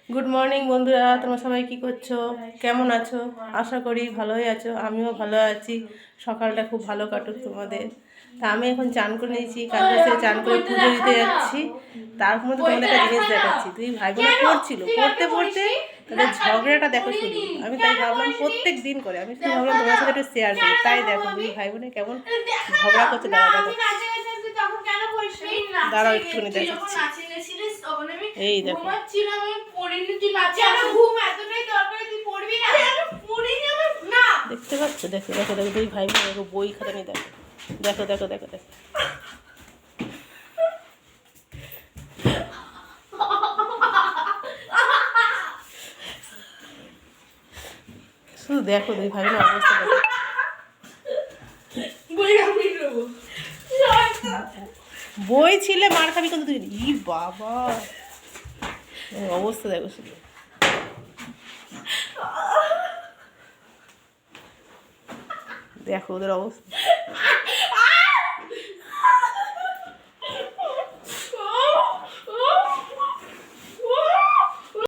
Good morning বন্ধুরা, তোমরা সবাই কি করছো, কেমন আছো? আশা করি ভালোই আছো, আমিও ভালো আছি। সকালটা খুব ভালো কাটুক তোমাদের। তা আমি এখন চান করে নিয়েছি, কালকে থেকে চান করে পুজো দিতে যাচ্ছি। তার মধ্যে তোমাদের একটা জিনিস দেখাচ্ছি। দুই ভাই বোনে পড়ছিল, পড়তে পড়তে তাদের ঝগড়াটা দেখো শুধু। আমি তাই ভাবলাম প্রত্যেক দিন করে আমি শুধু ভাবলাম তোমার সাথে একটু শেয়ার করি। তাই দেখো দুই ভাই বোনে কেমন ঝগড়া করছে, দাঁড়া দেখো, দাঁড়াও একটুখানি দেখাচ্ছি। এই দেখো, দেখতে পাচ্ছ? দেখো দেখো দেখো দুই ভাই বোন দেখো, বই খাতা নিয়ে দেখো, দেখো দেখো দেখো দেখো শুধু দেখো দুই ভাই বোনের অবস্থা দেখো। বই ছিলে মার খাবি কিন্তু তুই, ই বাবা অবস্থা দেখো শুধু। দেখো ওদের অবস্থা।